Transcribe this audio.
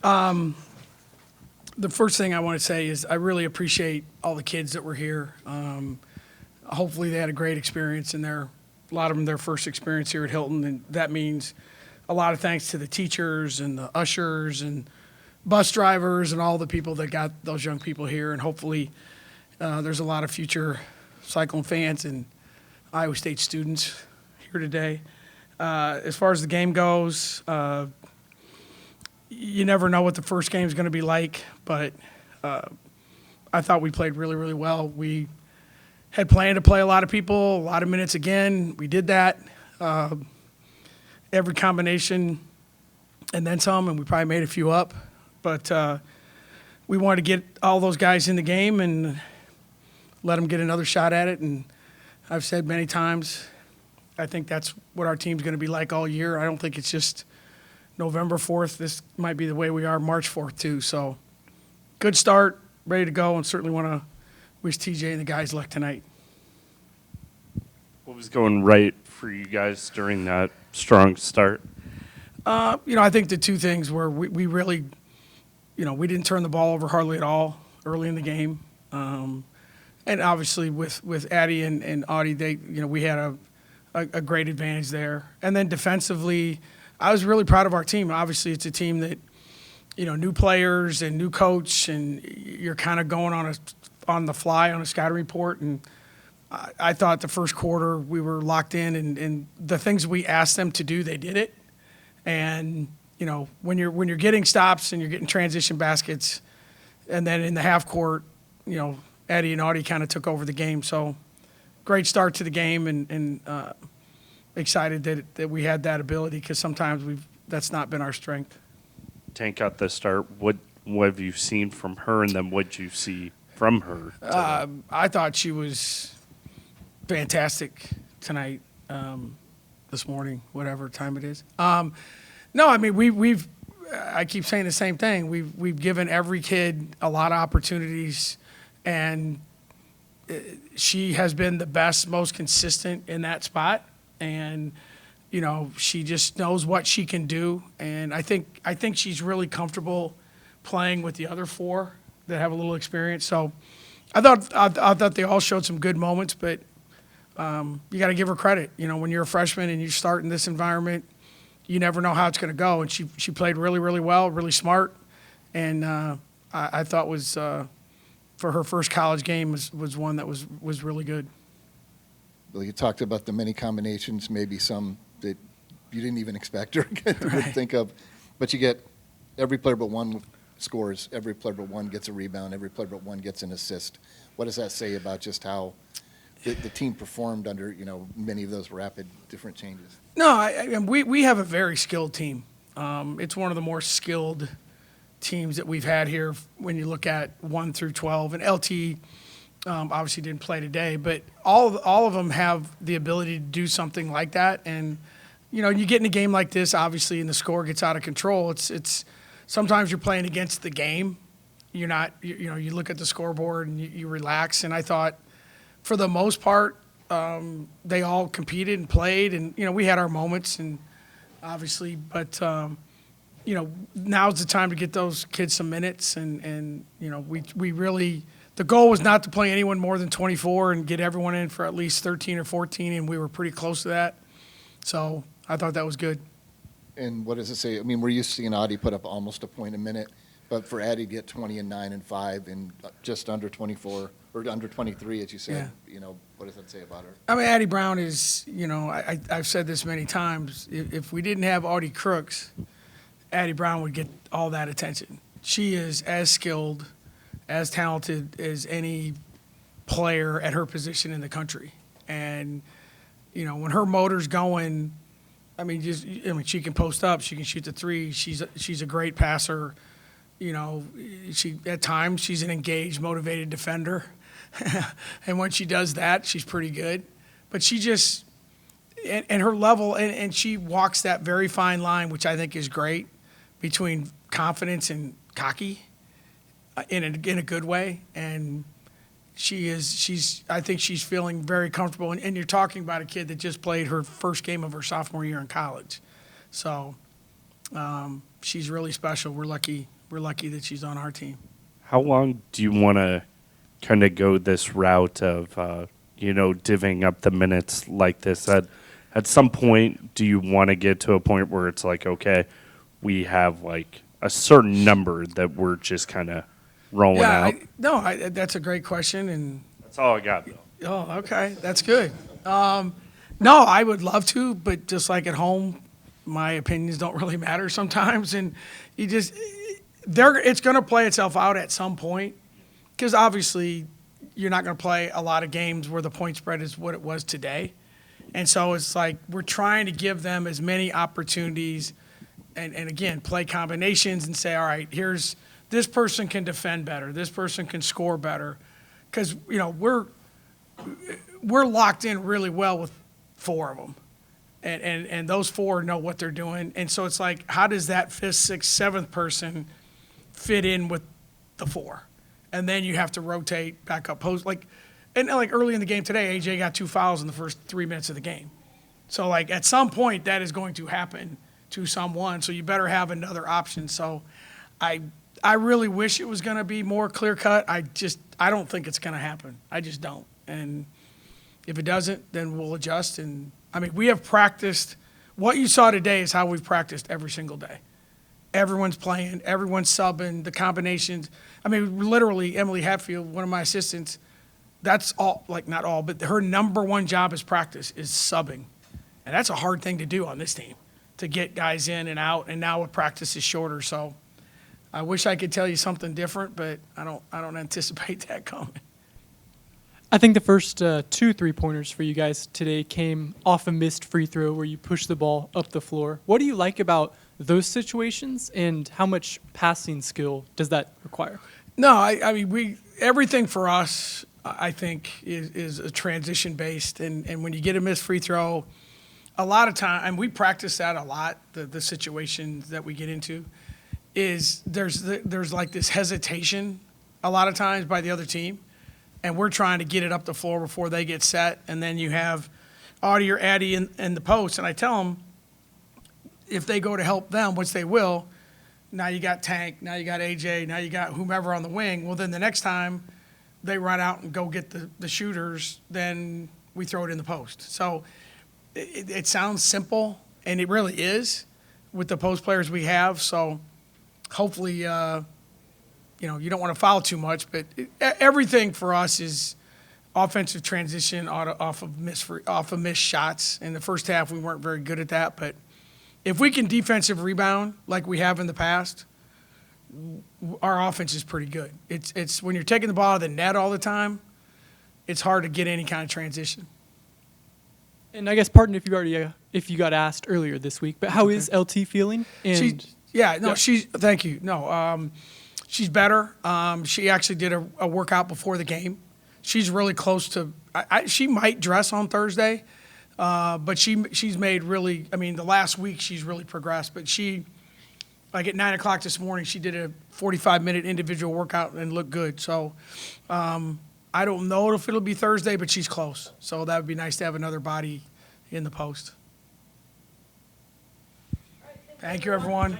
The first thing I want to say is I really appreciate all the kids that were here. Hopefully they had a great experience and a lot of them their first experience here at Hilton, and that means a lot of thanks to the teachers and the ushers and bus drivers and all the people that got those young people here, and hopefully there's a lot of future Cyclone fans and Iowa State students here today. As far as the game goes, you never know what the first game is going to be like, but I thought we played really, really well. We had planned to play a lot of people, a lot of minutes again. We did that. Every combination and then some, and we probably made a few up. But we wanted to get all those guys in the game and let them get another shot at it. And I've said many times, I think that's what our team's going to be like all year. I don't think it's just November 4th. This might be the way we are March 4th, too. So good start, ready to go, and certainly want to wish TJ and the guys luck tonight. What was going right for you guys during that strong start? I think the two things were we really, we didn't turn the ball over hardly at all early in the game. And obviously with Addie and Audie, we had a great advantage there. And then defensively, I was really proud of our team. Obviously, it's a team that, new players and new coach, and you're kind of going on the fly on a scouting report. And I thought the first quarter we were locked in, and the things we asked them to do, they did it. And when you're getting stops and you're getting transition baskets, and then in the half court, Eddie and Audie kind of took over the game. So great start to the game, and excited that we had that ability, because sometimes that's not been our strength. Tank got the start. What have you seen from her, and then what did you see from her today? I thought she was fantastic tonight, this morning, whatever time it is. No, I mean, I keep saying the same thing. We've given every kid a lot of opportunities, and she has been the best, most consistent in that spot. And, she just knows what she can do. And I think she's really comfortable playing with the other four that have a little experience. So I thought they all showed some good moments, but you got to give her credit. When you're a freshman and you start in this environment, you never know how it's going to go. And she played really, really well, really smart. And I thought was for her first college game was one that was really good. Bill, you talked about the many combinations, maybe some that you didn't even expect or think of, but you get every player but one scores, every player but one gets a rebound, every player but one gets an assist. What does that say about just how the team performed under many of those rapid different changes? No, we have a very skilled team. It's one of the more skilled teams that we've had here when you look at 1 through 12. And LT obviously didn't play today, but all of them have the ability to do something like that. And you get in a game like this, obviously, and the score gets out of control. It's sometimes you're playing against the game. You're not, you look at the scoreboard and you relax. And I thought, for the most part, they all competed and played, and we had our moments, and obviously, but now's the time to get those kids some minutes, and we really, the goal was not to play anyone more than 24 and get everyone in for at least 13 or 14, and we were pretty close to that. So I thought that was good. And what does it say? I mean, we're used to seeing Audie put up almost a point a minute, but for Addie to get 20 and 9 and 5 and just under 24 or under 23, as you said, what does that say about her? I mean, Addie Brown is, I've said this many times. If we didn't have Audie Crooks, Addie Brown would get all that attention. She is as skilled, as talented as any player at her position in the country. And, when her motor's going, she can post up, she can shoot the three. She's a great passer. At times she's an engaged, motivated defender. And when she does that, she's pretty good. But she just, and her level, and she walks that very fine line, which I think is great, between confidence and cocky in a good way. And I think she's feeling very comfortable. And you're talking about a kid that just played her first game of her sophomore year in college. So she's really special. We're lucky that she's on our team. How long do you want to kind of go this route of, divvying up the minutes like this? At some point, do you want to get to a point where it's like, okay, we have like a certain number that we're just kind of rolling out? That's a great question, and That's all I got, though. oh, okay, that's good. No, I would love to, but just like at home, my opinions don't really matter sometimes, and it's going to play itself out at some point, because obviously you're not going to play a lot of games where the point spread is what it was today, and so it's like we're trying to give them as many opportunities, and again, play combinations and say, all right, here's this person can defend better, this person can score better, because we're locked in really well with 4 of them. And those 4 know what they're doing. And so it's like, how does that 5th, 6th, 7th person fit in with the 4? And then you have to rotate back up post. Like early in the game today, AJ got 2 fouls in the first 3 minutes of the game. So like at some point that is going to happen to someone. So you better have another option. So I really wish it was going to be more clear cut. I don't think it's going to happen. I just don't. And if it doesn't, then we'll adjust. And I mean, we have practiced. What you saw today is how we've practiced every single day. Everyone's playing, everyone's subbing, the combinations. I mean, literally, Emily Hatfield, one of my assistants, that's all, like not all, but her number one job is practice, is subbing. And that's a hard thing to do on this team, to get guys in and out. And now with practice is shorter. So I wish I could tell you something different, but I don't anticipate that coming. I think the first 2 3-pointers for you guys today came off a missed free throw where you pushed the ball up the floor. What do you like about those situations, and how much passing skill does that require? No, I mean, everything for us, I think, is a transition based. And when you get a missed free throw, a lot of time, and we practice that a lot, the situations that we get into, is there's like this hesitation a lot of times by the other team. And we're trying to get it up the floor before they get set. And then you have Audie or Addie in the post. And I tell them, if they go to help them, which they will, now you got Tank, now you got AJ, now you got whomever on the wing. Well, then the next time they run out and go get the shooters, then we throw it in the post. So it sounds simple, and it really is with the post players we have. So hopefully, you don't want to foul too much, but everything for us is offensive transition off of missed shots. In the first half, we weren't very good at that, but if we can defensive rebound like we have in the past, our offense is pretty good. It's when you're taking the ball out of the net all the time, it's hard to get any kind of transition. And I guess, pardon if you got asked earlier this week, but how is LT feeling? And Thank you. No, she's better. She actually did a workout before the game. She's really close to. She might dress on Thursday, but she's made really. I mean, the last week she's really progressed. But she, like at 9 o'clock this morning, she did a 45-minute individual workout and looked good. So I don't know if it'll be Thursday, but she's close. So that would be nice to have another body in the post. Thank you, everyone.